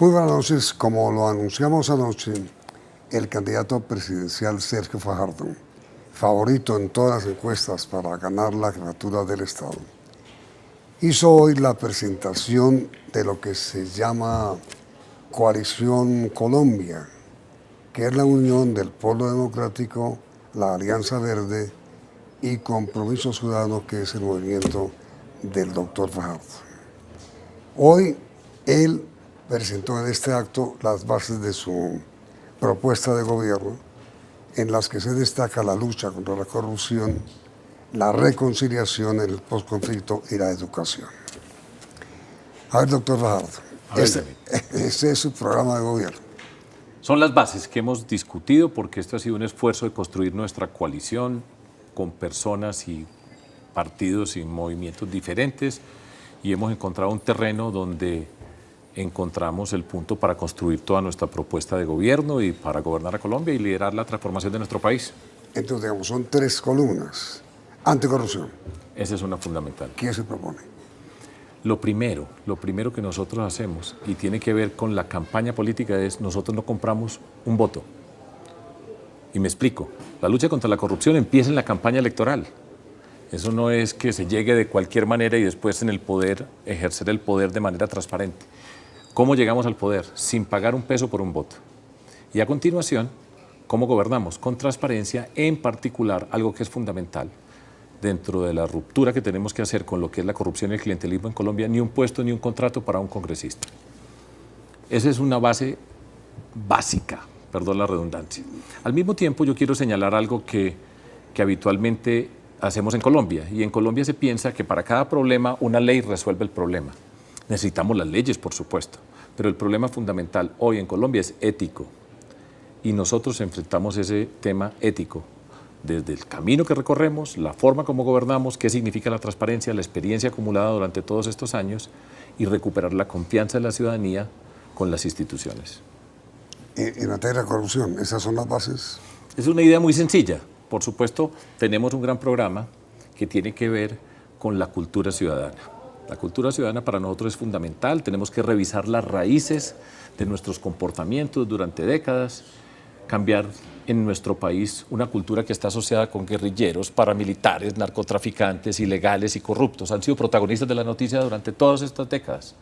Muy buenas noches. Como lo anunciamos anoche, el candidato presidencial Sergio Fajardo, favorito en todas las encuestas para ganar la jefatura del Estado, hizo hoy la presentación de lo que se llama Coalición Colombia, que es la unión del Polo Democrático, la Alianza Verde y Compromiso Ciudadano, que es el movimiento del doctor Fajardo. Hoy él presentó en este acto las bases de su propuesta de gobierno, en las que se destaca la lucha contra la corrupción, la reconciliación, el posconflicto y la educación. A ver, doctor Fajardo, este es su programa de gobierno. Son las bases que hemos discutido porque esto ha sido un esfuerzo de construir nuestra coalición con personas y partidos y movimientos diferentes y hemos encontrado un terreno donde encontramos el punto para construir toda nuestra propuesta de gobierno y para gobernar a Colombia y liderar la transformación de nuestro país. Entonces, digamos, son tres columnas. Anticorrupción. Esa es una fundamental. ¿Qué se propone? Lo primero que nosotros hacemos y tiene que ver con la campaña política es nosotros no compramos un voto. Y me explico, la lucha contra la corrupción empieza en la campaña electoral. Eso no es que se llegue de cualquier manera y después en el poder, ejercer el poder de manera transparente. ¿Cómo llegamos al poder? Sin pagar un peso por un voto. Y a continuación, ¿cómo gobernamos? Con transparencia, en particular, algo que es fundamental. Dentro de la ruptura que tenemos que hacer con lo que es la corrupción y el clientelismo en Colombia, ni un puesto ni un contrato para un congresista. Esa es una base básica, perdón la redundancia. Al mismo tiempo, yo quiero señalar algo que habitualmente hacemos en Colombia. Y en Colombia se piensa que para cada problema una ley resuelve el problema. Necesitamos las leyes, por supuesto, pero el problema fundamental hoy en Colombia es ético. Y nosotros enfrentamos ese tema ético desde el camino que recorremos, la forma como gobernamos, qué significa la transparencia, la experiencia acumulada durante todos estos años y recuperar la confianza de la ciudadanía con las instituciones. En materia de corrupción, ¿esas son las bases? Es una idea muy sencilla. Por supuesto, tenemos un gran programa que tiene que ver con la cultura ciudadana. La cultura ciudadana para nosotros es fundamental, tenemos que revisar las raíces de nuestros comportamientos durante décadas, cambiar en nuestro país una cultura que está asociada con guerrilleros, paramilitares, narcotraficantes, ilegales y corruptos. Han sido protagonistas de la noticia durante todas estas décadas.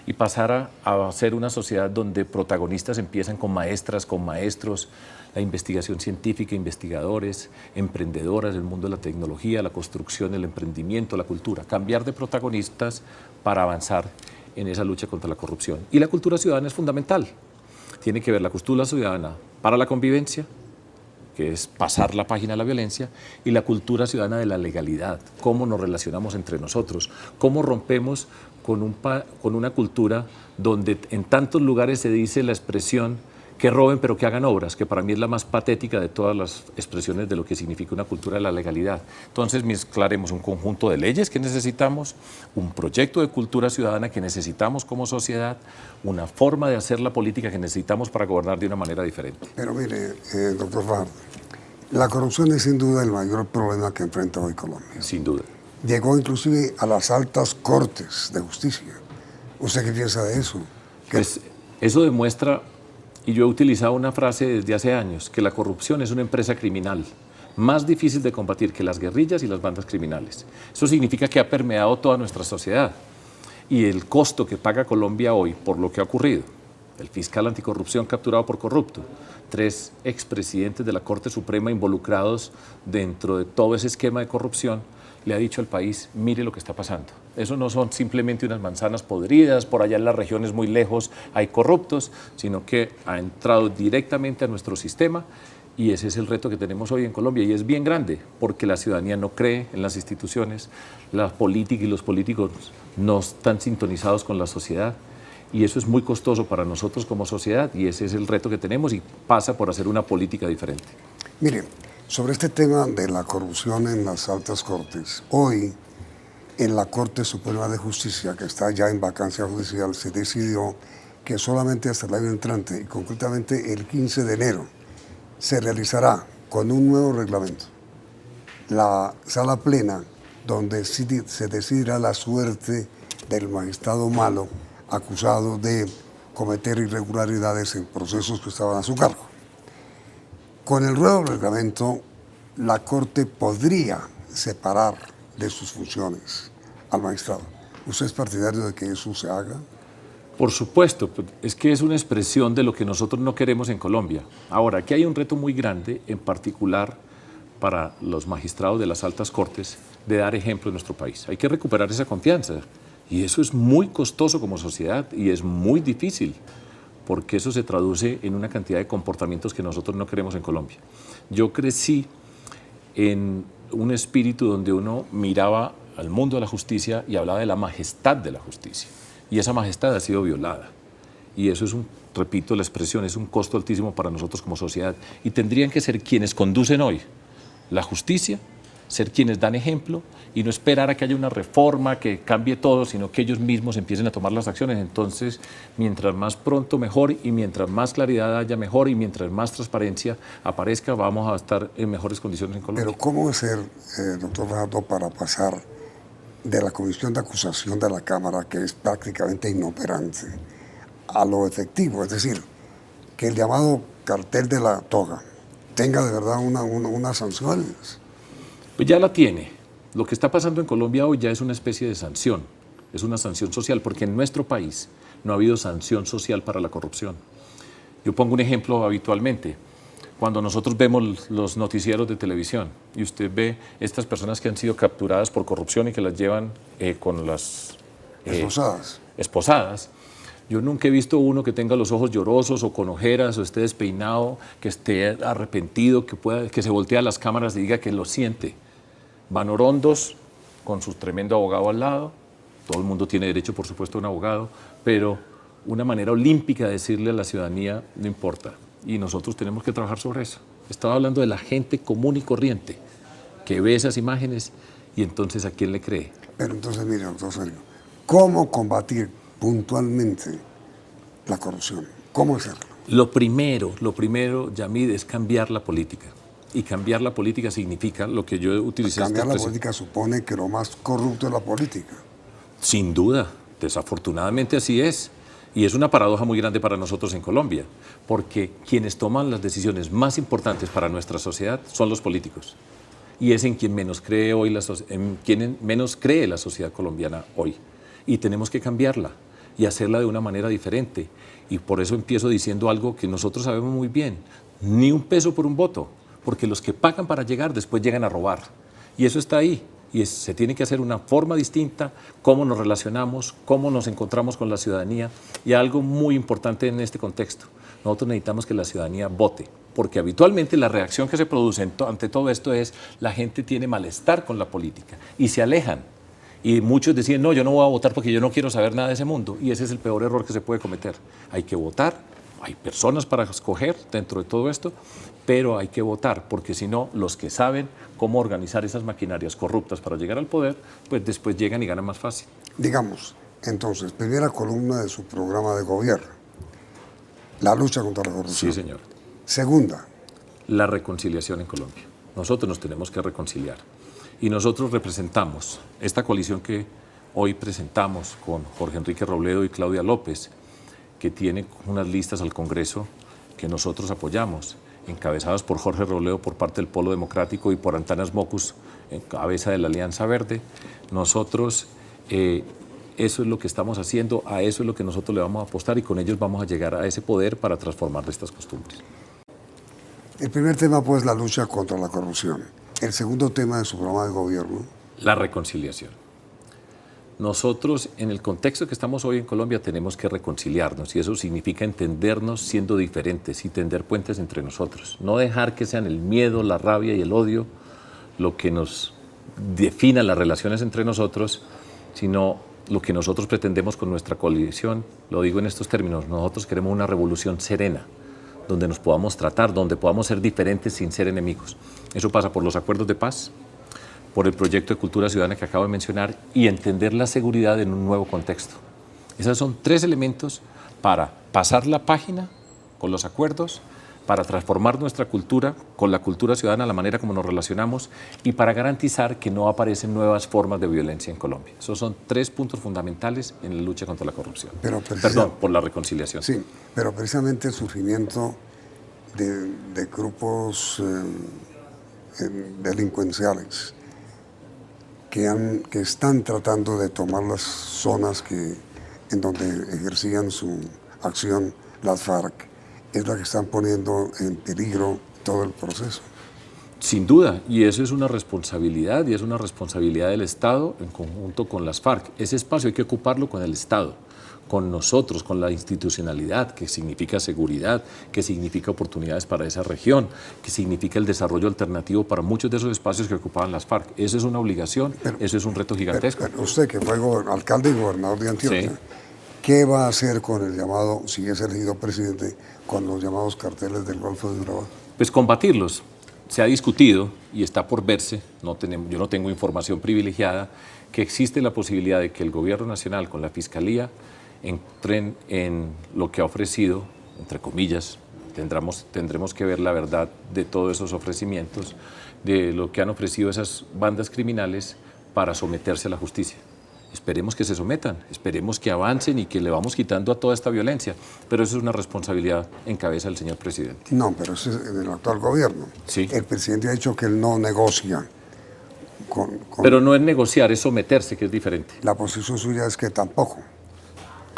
Y pasar a ser una sociedad donde protagonistas empiezan con maestras, con maestros, la investigación científica, investigadores, emprendedoras, el mundo de la tecnología, la construcción, el emprendimiento, la cultura. Cambiar de protagonistas para avanzar en esa lucha contra la corrupción. Y la cultura ciudadana es fundamental. Tiene que ver la cultura ciudadana para la convivencia, que es pasar la página de la violencia, y la cultura ciudadana de la legalidad, cómo nos relacionamos entre nosotros, cómo rompemos con una cultura donde en tantos lugares se dice la expresión que roben pero que hagan obras, que para mí es la más patética de todas las expresiones de lo que significa una cultura de la legalidad. Entonces mezclaremos un conjunto de leyes que necesitamos, un proyecto de cultura ciudadana que necesitamos como sociedad, una forma de hacer la política que necesitamos para gobernar de una manera diferente. Pero mire, doctor Fajardo, la corrupción es sin duda el mayor problema que enfrenta hoy Colombia. Sin duda. Llegó inclusive a las altas cortes de justicia. ¿Usted qué piensa de eso? Pues eso demuestra, y yo he utilizado una frase desde hace años, que la corrupción es una empresa criminal, más difícil de combatir que las guerrillas y las bandas criminales. Eso significa que ha permeado toda nuestra sociedad. Y el costo que paga Colombia hoy por lo que ha ocurrido, el fiscal anticorrupción capturado por corrupto, 3 expresidentes de la Corte Suprema involucrados dentro de todo ese esquema de corrupción, le ha dicho al país, mire lo que está pasando. Eso no son simplemente unas manzanas podridas, por allá en las regiones muy lejos hay corruptos, sino que ha entrado directamente a nuestro sistema y ese es el reto que tenemos hoy en Colombia y es bien grande porque la ciudadanía no cree en las instituciones, la política y los políticos no están sintonizados con la sociedad y eso es muy costoso para nosotros como sociedad y ese es el reto que tenemos y pasa por hacer una política diferente. Mire, sobre este tema de la corrupción en las altas cortes, hoy en la Corte Suprema de Justicia, que está ya en vacancia judicial, se decidió que solamente hasta el año entrante, y concretamente el 15 de enero, se realizará con un nuevo reglamento la sala plena donde se decidirá la suerte del magistrado malo acusado de cometer irregularidades en procesos que estaban a su cargo. Con el nuevo reglamento, la Corte podría separar de sus funciones al magistrado. ¿Usted es partidario de que eso se haga? Por supuesto, es que es una expresión de lo que nosotros no queremos en Colombia. Ahora, aquí hay un reto muy grande, en particular para los magistrados de las altas cortes, de dar ejemplo en nuestro país. Hay que recuperar esa confianza y eso es muy costoso como sociedad y es muy difícil porque eso se traduce en una cantidad de comportamientos que nosotros no queremos en Colombia. Yo crecí en un espíritu donde uno miraba al mundo de la justicia y hablaba de la majestad de la justicia. Y esa majestad ha sido violada. Y eso es repito la expresión, es un costo altísimo para nosotros como sociedad. Y tendrían que ser quienes conducen hoy la justicia, ser quienes dan ejemplo y no esperar a que haya una reforma que cambie todo, sino que ellos mismos empiecen a tomar las acciones. Entonces, mientras más pronto mejor y mientras más claridad haya mejor y mientras más transparencia aparezca, vamos a estar en mejores condiciones en Colombia. Pero ¿cómo hacer, doctor Fajardo, para pasar de la comisión de acusación de la Cámara, que es prácticamente inoperante, a lo efectivo? Es decir, que el llamado cartel de la toga tenga de verdad unas sanciones. Pues ya la tiene. Lo que está pasando en Colombia hoy ya es una especie de sanción, es una sanción social, porque en nuestro país no ha habido sanción social para la corrupción. Yo pongo un ejemplo habitualmente. Cuando nosotros vemos los noticieros de televisión y usted ve estas personas que han sido capturadas por corrupción y que las llevan con las esposadas, yo nunca he visto uno que tenga los ojos llorosos o con ojeras o esté despeinado, que esté arrepentido, que se voltee a las cámaras y diga que lo siente. Van orondos con su tremendo abogado al lado. Todo el mundo tiene derecho, por supuesto, a un abogado, pero una manera olímpica de decirle a la ciudadanía, no importa. Y nosotros tenemos que trabajar sobre eso. Estaba hablando de la gente común y corriente que ve esas imágenes y entonces ¿a quién le cree? Pero entonces, mire, doctor Sergio, ¿cómo combatir puntualmente la corrupción? ¿Cómo hacerlo? Lo primero, Yamid, es cambiar la política. Y cambiar la política significa lo que yo utilicé. Cambiar la política supone que lo más corrupto es la política. Sin duda, desafortunadamente así es. Y es una paradoja muy grande para nosotros en Colombia, porque quienes toman las decisiones más importantes para nuestra sociedad son los políticos. Y es en quien menos cree hoy menos cree la sociedad colombiana hoy. Y tenemos que cambiarla y hacerla de una manera diferente. Y por eso empiezo diciendo algo que nosotros sabemos muy bien: ni un peso por un voto, porque los que pagan para llegar después llegan a robar. Y eso está ahí. Y se tiene que hacer una forma distinta, cómo nos relacionamos, cómo nos encontramos con la ciudadanía. Y algo muy importante en este contexto: nosotros necesitamos que la ciudadanía vote, porque habitualmente la reacción que se produce ante todo esto es la gente tiene malestar con la política y se alejan. Y muchos decían, no, yo no voy a votar porque yo no quiero saber nada de ese mundo. Y ese es el peor error que se puede cometer. Hay que votar, hay personas para escoger dentro de todo esto, pero hay que votar, porque si no, los que saben cómo organizar esas maquinarias corruptas para llegar al poder, pues después llegan y ganan más fácil. Digamos, entonces, primera columna de su programa de gobierno, la lucha contra la corrupción. Sí, señor. Segunda, la reconciliación en Colombia. Nosotros nos tenemos que reconciliar. Y nosotros representamos esta coalición que hoy presentamos con Jorge Enrique Robledo y Claudia López, que tiene unas listas al Congreso que nosotros apoyamos, encabezadas por Jorge Robledo por parte del Polo Democrático y por Antanas Mocus, en cabeza de la Alianza Verde. Nosotros, eso es lo que estamos haciendo, a eso es lo que nosotros le vamos a apostar y con ellos vamos a llegar a ese poder para transformar estas costumbres. El primer tema, pues, la lucha contra la corrupción. El segundo tema de su programa de gobierno, la reconciliación. Nosotros, en el contexto que estamos hoy en Colombia, tenemos que reconciliarnos y eso significa entendernos siendo diferentes y tender puentes entre nosotros. No dejar que sean el miedo, la rabia y el odio lo que nos defina las relaciones entre nosotros, sino lo que nosotros pretendemos con nuestra coalición. Lo digo en estos términos: nosotros queremos una revolución serena, donde nos podamos tratar, donde podamos ser diferentes sin ser enemigos. Eso pasa por los acuerdos de paz, por el proyecto de cultura ciudadana que acabo de mencionar y entender la seguridad en un nuevo contexto. Esos son tres elementos para pasar la página con los acuerdos, para transformar nuestra cultura con la cultura ciudadana, la manera como nos relacionamos y para garantizar que no aparecen nuevas formas de violencia en Colombia. Esos son 3 puntos fundamentales en la lucha contra la corrupción. Perdón, por la reconciliación. Sí, pero precisamente el surgimiento de grupos delincuenciales que están tratando de tomar las zonas en donde ejercían su acción las FARC, es la que están poniendo en peligro todo el proceso. Sin duda, y eso es una responsabilidad, y es una responsabilidad del Estado en conjunto con las FARC. Ese espacio hay que ocuparlo con el Estado, con nosotros, con la institucionalidad, que significa seguridad, que significa oportunidades para esa región, que significa el desarrollo alternativo para muchos de esos espacios que ocupaban las FARC. Eso es una obligación, eso es un reto gigantesco. Pero usted, que fue alcalde y gobernador de Antioquia, sí, ¿qué va a hacer con el llamado, si es elegido presidente, con los llamados carteles del Golfo de Urabá? Pues combatirlos. Se ha discutido y está por verse, yo no tengo información privilegiada, que existe la posibilidad de que el Gobierno Nacional con la Fiscalía entren en lo que ha ofrecido, entre comillas, tendremos que ver la verdad de todos esos ofrecimientos, de lo que han ofrecido esas bandas criminales para someterse a la justicia. Esperemos que se sometan, esperemos que avancen y que le vamos quitando a toda esta violencia, pero eso es una responsabilidad en cabeza del señor presidente. No, pero eso es del actual gobierno. Sí. El presidente ha dicho que él no negocia Pero no es negociar, es someterse, que es diferente. La posición suya es que tampoco.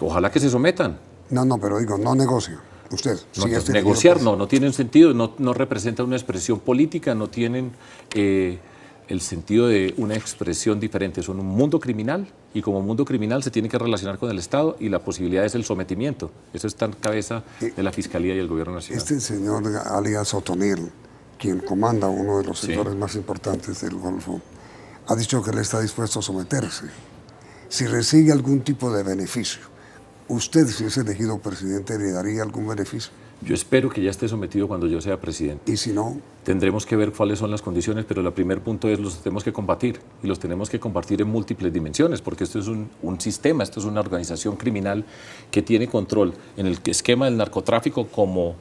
Ojalá que se sometan. No, pero digo, no negocia. Usted. No, sí, negociar no tienen sentido, no representa una expresión política, no tienen el sentido de una expresión diferente. Son un mundo criminal y como mundo criminal se tiene que relacionar con el Estado y la posibilidad es el sometimiento. Eso está en cabeza de la Fiscalía y el Gobierno Nacional. Este señor alias O'Tonil, quien comanda uno de los sectores más importantes del Golfo, ha dicho que él está dispuesto a someterse. Si recibe algún tipo de beneficio, ¿usted, si es elegido presidente, le daría algún beneficio? Yo espero que ya esté sometido cuando yo sea presidente. ¿Y si no? Tendremos que ver cuáles son las condiciones, pero el primer punto es los tenemos que combatir. Y los tenemos que combatir en múltiples dimensiones, porque esto es un sistema, esto es una organización criminal que tiene control en el esquema del narcotráfico como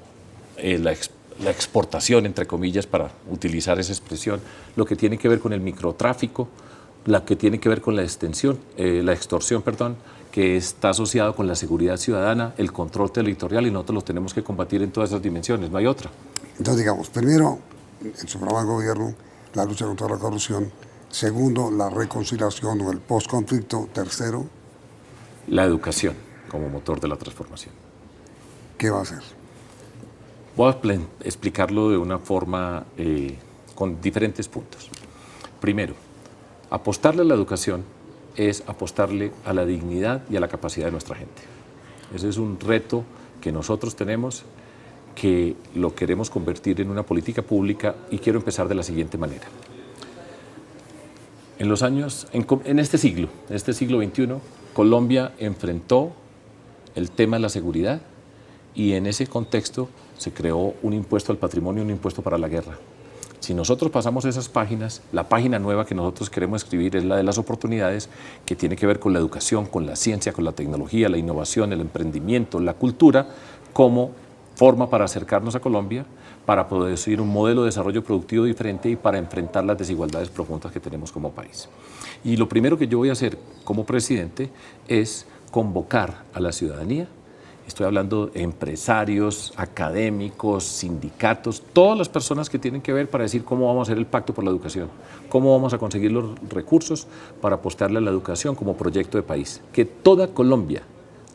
la exportación, entre comillas, para utilizar esa expresión, lo que tiene que ver con el microtráfico, la que tiene que ver con la extorsión, que está asociado con la seguridad ciudadana, el control territorial, y nosotros los tenemos que combatir en todas esas dimensiones, no hay otra. Entonces, digamos, primero, en su programa de gobierno, la lucha contra la corrupción. Segundo, la reconciliación o el postconflicto. Tercero, la educación como motor de la transformación. ¿Qué va a hacer? Voy a explicarlo de una forma con diferentes puntos. Primero, apostarle a la educación es apostarle a la dignidad y a la capacidad de nuestra gente. Ese es un reto que nosotros tenemos, que lo queremos convertir en una política pública, y quiero empezar de la siguiente manera. En este siglo XXI, Colombia enfrentó el tema de la seguridad y en ese contexto se creó un impuesto al patrimonio, un impuesto para la guerra. Si nosotros pasamos esas páginas, la página nueva que nosotros queremos escribir es la de las oportunidades, que tiene que ver con la educación, con la ciencia, con la tecnología, la innovación, el emprendimiento, la cultura, como forma para acercarnos a Colombia, para producir un modelo de desarrollo productivo diferente y para enfrentar las desigualdades profundas que tenemos como país. Y lo primero que yo voy a hacer como presidente es convocar a la ciudadanía. Estoy hablando de empresarios, académicos, sindicatos, todas las personas que tienen que ver para decir cómo vamos a hacer el pacto por la educación, cómo vamos a conseguir los recursos para apostarle a la educación como proyecto de país. Que toda Colombia,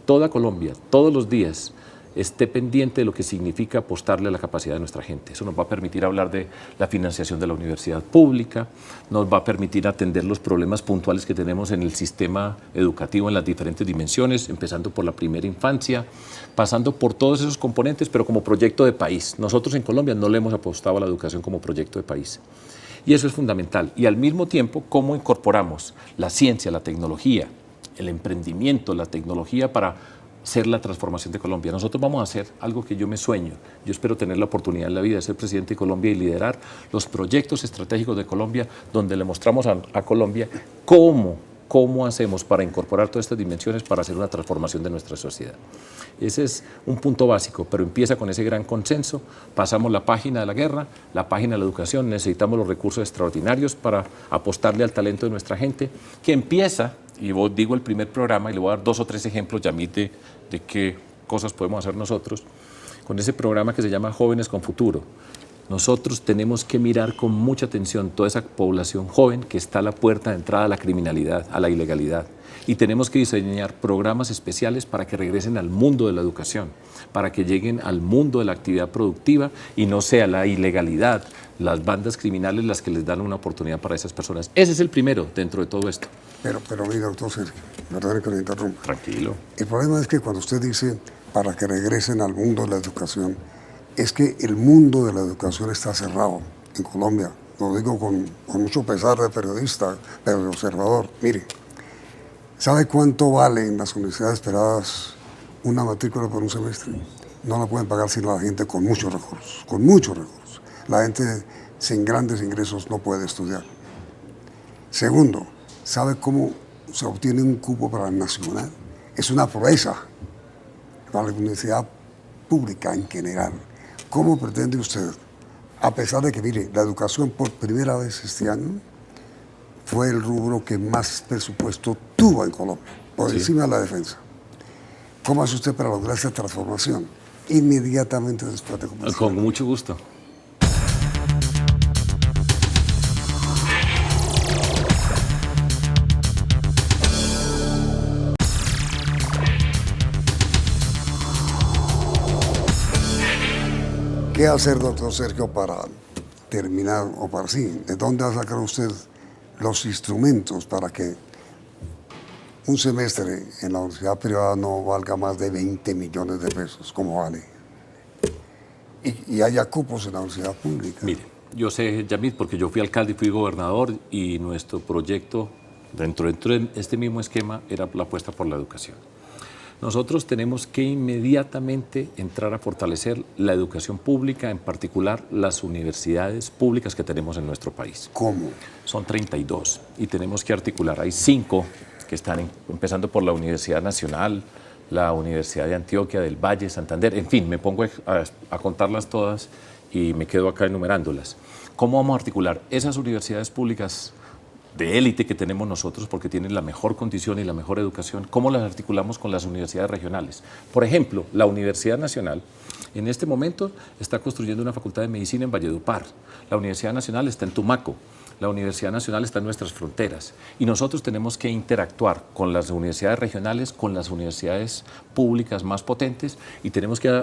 todos los días, esté pendiente de lo que significa apostarle a la capacidad de nuestra gente. Eso nos va a permitir hablar de la financiación de la universidad pública, nos va a permitir atender los problemas puntuales que tenemos en el sistema educativo en las diferentes dimensiones, empezando por la primera infancia, pasando por todos esos componentes, pero como proyecto de país. Nosotros en Colombia no le hemos apostado a la educación como proyecto de país. Y eso es fundamental. Y al mismo tiempo, cómo incorporamos la ciencia, la tecnología, el emprendimiento, la tecnología para ser la transformación de Colombia. Nosotros vamos a hacer algo que yo me sueño. Yo espero tener la oportunidad en la vida de ser presidente de Colombia y liderar los proyectos estratégicos de Colombia, donde le mostramos a Colombia cómo cómo hacemos para incorporar todas estas dimensiones para hacer una transformación de nuestra sociedad. Ese es un punto básico, pero empieza con ese gran consenso. Pasamos la página de la guerra, la página de la educación, necesitamos los recursos extraordinarios para apostarle al talento de nuestra gente, que empieza, y vos digo el primer programa, y le voy a dar 2 o 3 ejemplos, Yamit, de qué cosas podemos hacer nosotros, con ese programa que se llama Jóvenes con Futuro. Nosotros tenemos que mirar con mucha atención toda esa población joven que está a la puerta de entrada a la criminalidad, a la ilegalidad. Y tenemos que diseñar programas especiales para que regresen al mundo de la educación, para que lleguen al mundo de la actividad productiva y no sea la ilegalidad, las bandas criminales las que les dan una oportunidad para esas personas. Ese es el primero dentro de todo esto. Pero mira, doctor Sergio, perdón que lo interrumpa. Tranquilo. El problema es que cuando usted dice para que regresen al mundo de la educación, es que el mundo de la educación está cerrado en Colombia. Lo digo con mucho pesar de periodista, pero de observador. Mire, ¿sabe cuánto vale en las universidades privadas una matrícula por un semestre? No la pueden pagar sino la gente con muchos recursos, con muchos recursos. La gente sin grandes ingresos no puede estudiar. Segundo, ¿sabe cómo se obtiene un cupo para el nacional? Es una proeza para la universidad pública en general. ¿Cómo pretende usted, a pesar de que, mire, la educación por primera vez este año fue el rubro que más presupuesto tuvo en Colombia, por encima de la defensa? ¿Cómo hace usted para lograr esa transformación inmediatamente después de comenzar? Con mucho gusto. ¿Qué hacer, doctor Sergio, para terminar, o para sí, de dónde va a sacar usted los instrumentos para que un semestre en la universidad privada no valga más de 20 millones de pesos, como vale? Y haya cupos en la universidad pública. Mire, yo sé, Yamit, porque yo fui alcalde y fui gobernador, y nuestro proyecto dentro de este mismo esquema era la apuesta por la educación. Nosotros tenemos que inmediatamente entrar a fortalecer la educación pública, en particular las universidades públicas que tenemos en nuestro país. ¿Cómo? Son 32 y tenemos que articular. Hay 5 que están empezando por la Universidad Nacional, la Universidad de Antioquia, del Valle, Santander, en fin, me pongo a contarlas todas y me quedo acá enumerándolas. ¿Cómo vamos a articular esas universidades públicas de élite que tenemos nosotros, porque tienen la mejor condición y la mejor educación? ¿Cómo las articulamos con las universidades regionales? Por ejemplo, la Universidad Nacional en este momento está construyendo una facultad de medicina en Valledupar. La Universidad Nacional está en Tumaco. La Universidad Nacional está en nuestras fronteras. Y nosotros tenemos que interactuar con las universidades regionales, con las universidades públicas más potentes, y tenemos que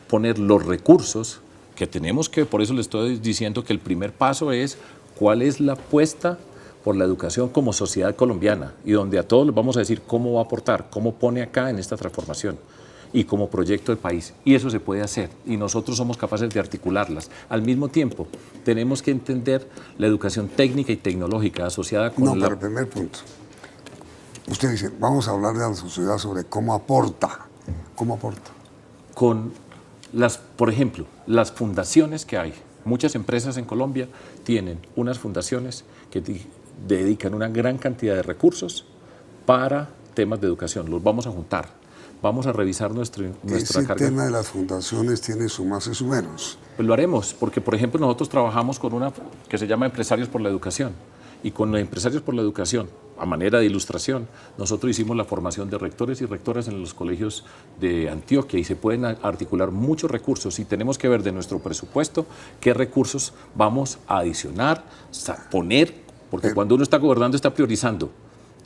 poner los recursos que tenemos que, por eso le estoy diciendo que el primer paso es cuál es la apuesta por la educación como sociedad colombiana, y donde a todos les vamos a decir cómo va a aportar, cómo pone acá en esta transformación y como proyecto del país. Y eso se puede hacer, y nosotros somos capaces de articularlas. Al mismo tiempo, tenemos que entender la educación técnica y tecnológica asociada con pero el primer punto. Usted dice, vamos a hablar de la sociedad sobre cómo aporta. ¿Cómo aporta? Con por ejemplo, las fundaciones que hay. Muchas empresas en Colombia tienen unas fundaciones que dedican una gran cantidad de recursos para temas de educación. Los vamos a juntar, vamos a revisar nuestra carga. El tema de las fundaciones tiene su más y su menos. Pues lo haremos, porque por ejemplo nosotros trabajamos con una que se llama Empresarios por la Educación, y con los Empresarios por la Educación, a manera de ilustración, nosotros hicimos la formación de rectores y rectoras en los colegios de Antioquia, y se pueden articular muchos recursos, y tenemos que ver de nuestro presupuesto qué recursos vamos a adicionar, poner, porque cuando uno está gobernando está priorizando,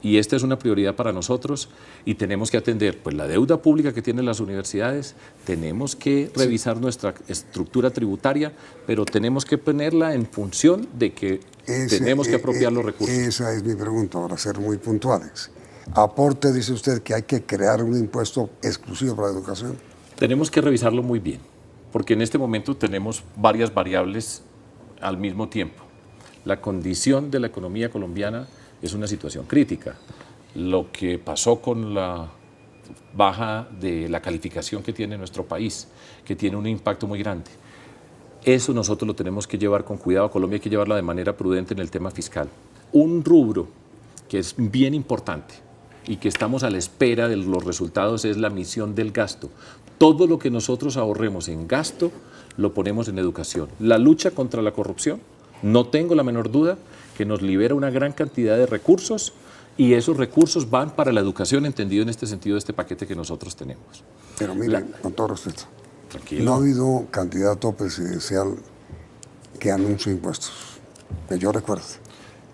y esta es una prioridad para nosotros, y tenemos que atender pues la deuda pública que tienen las universidades, tenemos que revisar nuestra estructura tributaria, pero tenemos que ponerla en función de que tenemos que apropiar los recursos. Esa es mi pregunta, para ser muy puntuales. Aporte, dice usted, que hay que crear un impuesto exclusivo para la educación. Tenemos que revisarlo muy bien, porque en este momento tenemos varias variables al mismo tiempo. La condición de la economía colombiana es una situación crítica. Lo que pasó con la baja de la calificación que tiene nuestro país, que tiene un impacto muy grande. Eso nosotros lo tenemos que llevar con cuidado. Colombia hay que llevarla de manera prudente en el tema fiscal. Un rubro que es bien importante y que estamos a la espera de los resultados, es la misión del gasto. Todo lo que nosotros ahorremos en gasto lo ponemos en educación. La lucha contra la corrupción, no tengo la menor duda que nos libera una gran cantidad de recursos y esos recursos van para la educación, entendido en este sentido de este paquete que nosotros tenemos. Pero miren, con todo respeto, Tranquilo. no ha habido candidato presidencial que anuncie impuestos, que yo recuerde.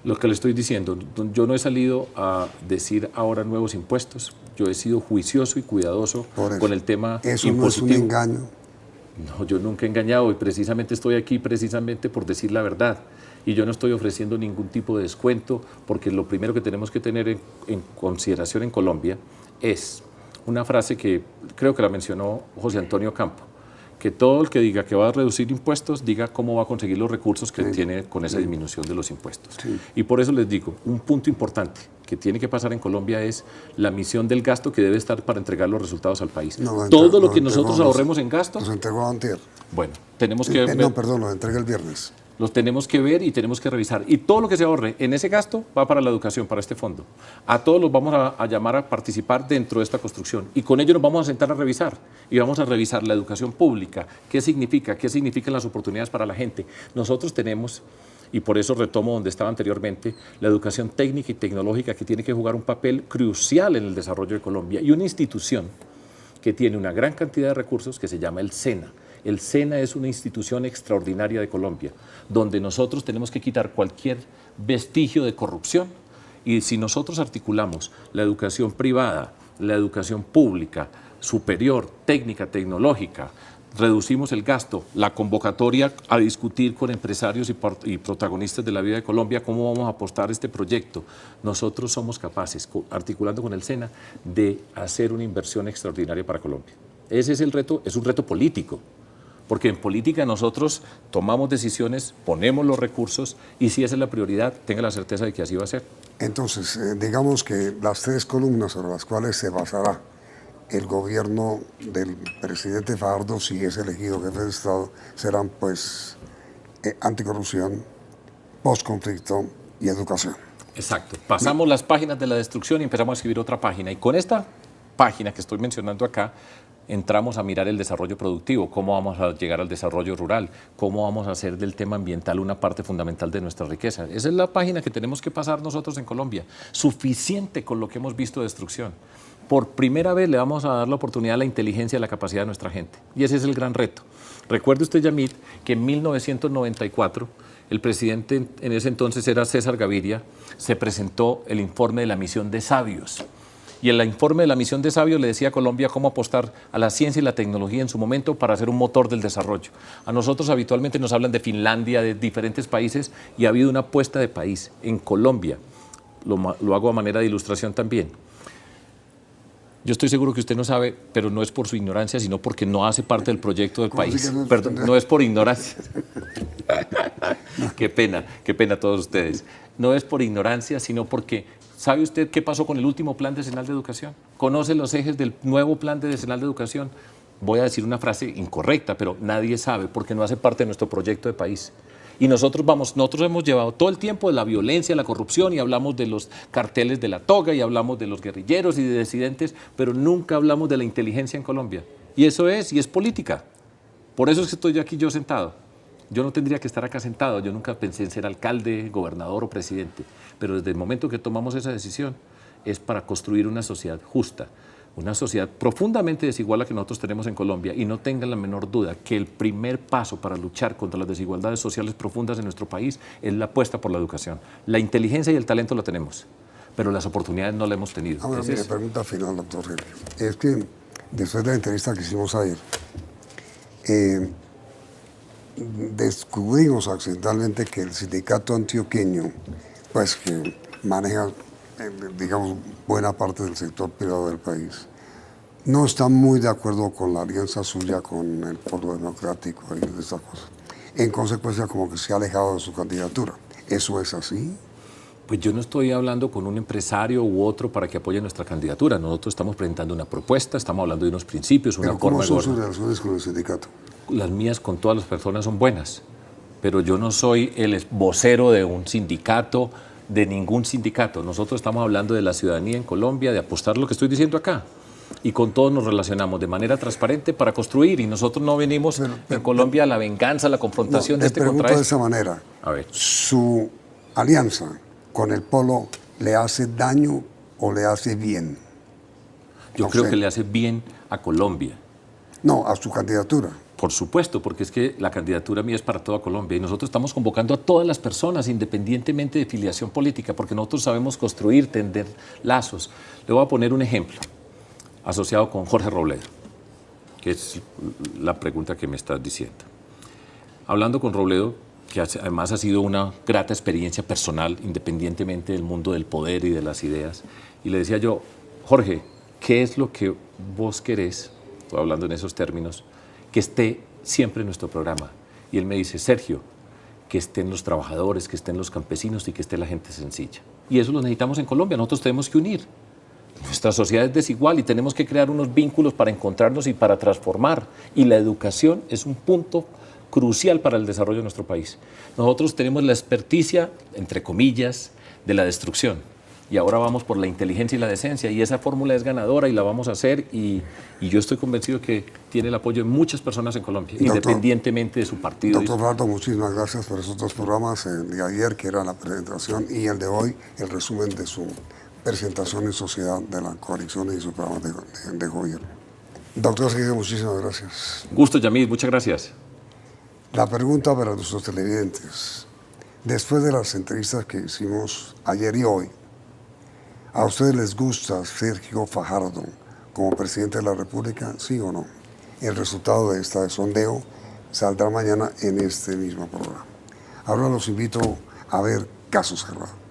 Lo que le estoy diciendo, yo no he salido a decir ahora nuevos impuestos, yo he sido juicioso y cuidadoso con el tema eso impositivo. No es un engaño. No, yo nunca he engañado y precisamente estoy aquí precisamente por decir la verdad. Y yo no estoy ofreciendo ningún tipo de descuento porque lo primero que tenemos que tener en consideración en Colombia es una frase que creo que la mencionó José Antonio Campo, que todo el que diga que va a reducir impuestos, diga cómo va a conseguir los recursos que tiene con esa disminución de los impuestos. Sí. Y por eso les digo, un punto importante que tiene que pasar en Colombia es la misión del gasto que debe estar para entregar los resultados al país. Todo lo que nosotros ahorremos en gasto... Nos entregó antier. Bueno, tenemos que... No, perdón, lo entrega el viernes. Los tenemos que ver y tenemos que revisar. Y todo lo que se ahorre en ese gasto va para la educación, para este fondo. A todos los vamos a llamar a participar dentro de esta construcción. Y con ello nos vamos a sentar a revisar. Y vamos a revisar la educación pública. ¿Qué significa? ¿Qué significan las oportunidades para la gente? Nosotros tenemos, y por eso retomo donde estaba anteriormente, la educación técnica y tecnológica que tiene que jugar un papel crucial en el desarrollo de Colombia. Y una institución que tiene una gran cantidad de recursos que se llama el SENA. El SENA es una institución extraordinaria de Colombia, donde nosotros tenemos que quitar cualquier vestigio de corrupción y si nosotros articulamos la educación privada, la educación pública, superior, técnica, tecnológica, reducimos el gasto, la convocatoria a discutir con empresarios y protagonistas de la vida de Colombia cómo vamos a apostar este proyecto, nosotros somos capaces, articulando con el SENA, de hacer una inversión extraordinaria para Colombia. Ese es el reto, es un reto político. Porque en política nosotros tomamos decisiones, ponemos los recursos y si esa es la prioridad, tenga la certeza de que así va a ser. Entonces, digamos que las tres columnas sobre las cuales se basará el gobierno del presidente Fajardo, si es elegido jefe de Estado, serán pues anticorrupción, postconflicto y educación. Exacto. Pasamos las páginas de la destrucción y empezamos a escribir otra página. Y con esta página que estoy mencionando acá, entramos a mirar el desarrollo productivo, cómo vamos a llegar al desarrollo rural, cómo vamos a hacer del tema ambiental una parte fundamental de nuestra riqueza. Esa es la página que tenemos que pasar nosotros en Colombia. Suficiente con lo que hemos visto de destrucción. Por primera vez le vamos a dar la oportunidad a la inteligencia y a la capacidad de nuestra gente. Y ese es el gran reto. Recuerde usted, Yamit, que en 1994, el presidente en ese entonces era César Gaviria, se presentó el informe de la misión de sabios. Y el informe de la misión de sabios le decía a Colombia cómo apostar a la ciencia y la tecnología en su momento para ser un motor del desarrollo. A nosotros habitualmente nos hablan de Finlandia, de diferentes países, y ha habido una apuesta de país. En Colombia, lo hago a manera de ilustración también. Yo estoy seguro que usted no sabe, pero no es por su ignorancia, sino porque no hace parte del proyecto del país. Perdón, no es por ignorancia. Qué pena todos ustedes. No es por ignorancia, sino porque... ¿Sabe usted qué pasó con el último plan decenal de educación? ¿Conoce los ejes del nuevo plan decenal de educación? Voy a decir una frase incorrecta, pero nadie sabe porque no hace parte de nuestro proyecto de país. Y nosotros hemos llevado todo el tiempo de la violencia, la corrupción y hablamos de los carteles de la toga y hablamos de los guerrilleros y de disidentes, pero nunca hablamos de la inteligencia en Colombia. Y eso es política. Por eso es que estoy aquí yo sentado. Yo no tendría que estar acá sentado, yo nunca pensé en ser alcalde, gobernador o presidente, pero desde el momento que tomamos esa decisión es para construir una sociedad justa, una sociedad profundamente desigual a la que nosotros tenemos en Colombia y no tengan la menor duda que el primer paso para luchar contra las desigualdades sociales profundas en nuestro país es la apuesta por la educación. La inteligencia y el talento lo tenemos, pero las oportunidades no las hemos tenido. Ahora, mire, pregunta final, doctor Helio. Es que después de la entrevista que hicimos ayer, descubrimos accidentalmente que el sindicato antioqueño, pues que maneja, digamos, buena parte del sector privado del país, no está muy de acuerdo con la alianza suya con el Polo Democrático y de estas cosas. En consecuencia, como que se ha alejado de su candidatura. ¿Eso es así? Pues yo no estoy hablando con un empresario u otro para que apoye nuestra candidatura. Nosotros estamos presentando una propuesta, estamos hablando de unos principios, una forma de gobernar. ¿Cómo son sus relaciones con el sindicato? Las mías con todas las personas son buenas, pero yo no soy el vocero de un sindicato de ningún sindicato. Nosotros estamos hablando de la ciudadanía en Colombia, de apostar lo que estoy diciendo acá. Y con todos nos relacionamos de manera transparente para construir. Y nosotros no venimos en Colombia a la venganza, a la confrontación de este contra de este. esa manera. A ver. ¿Su alianza con el Polo le hace daño o le hace bien? Yo creo que le hace bien a Colombia. No, a su candidatura. Por supuesto, porque es que la candidatura mía es para toda Colombia y nosotros estamos convocando a todas las personas, independientemente de filiación política, porque nosotros sabemos construir, tender lazos. Le voy a poner un ejemplo asociado con Jorge Robledo, que es la pregunta que me estás diciendo. Hablando con Robledo, que además ha sido una grata experiencia personal, independientemente del mundo del poder y de las ideas, y le decía yo, Jorge, ¿qué es lo que vos querés? Estoy hablando en esos términos, que esté siempre en nuestro programa. Y él me dice, Sergio, que estén los trabajadores, que estén los campesinos y que esté la gente sencilla. Y eso lo necesitamos en Colombia, nosotros tenemos que unir. Nuestra sociedad es desigual y tenemos que crear unos vínculos para encontrarnos y para transformar. Y la educación es un punto crucial para el desarrollo de nuestro país. Nosotros tenemos la experticia, entre comillas, de la destrucción. Y ahora vamos por la inteligencia y la decencia. Y esa fórmula es ganadora y la vamos a hacer. Y yo estoy convencido que tiene el apoyo de muchas personas en Colombia, independientemente de su partido. Doctor Fajardo, muchísimas gracias por esos dos programas, el de ayer, que era la presentación, y el de hoy, el resumen de su presentación en sociedad de la coalición y su programa de gobierno. Doctor Sergio, muchísimas gracias. Gusto, Yamid, muchas gracias. La pregunta para nuestros televidentes. Después de las entrevistas que hicimos ayer y hoy, ¿a ustedes les gusta Sergio Fajardo como presidente de la República? ¿Sí o no? El resultado de este sondeo saldrá mañana en este mismo programa. Ahora los invito a ver Caso Cerrado.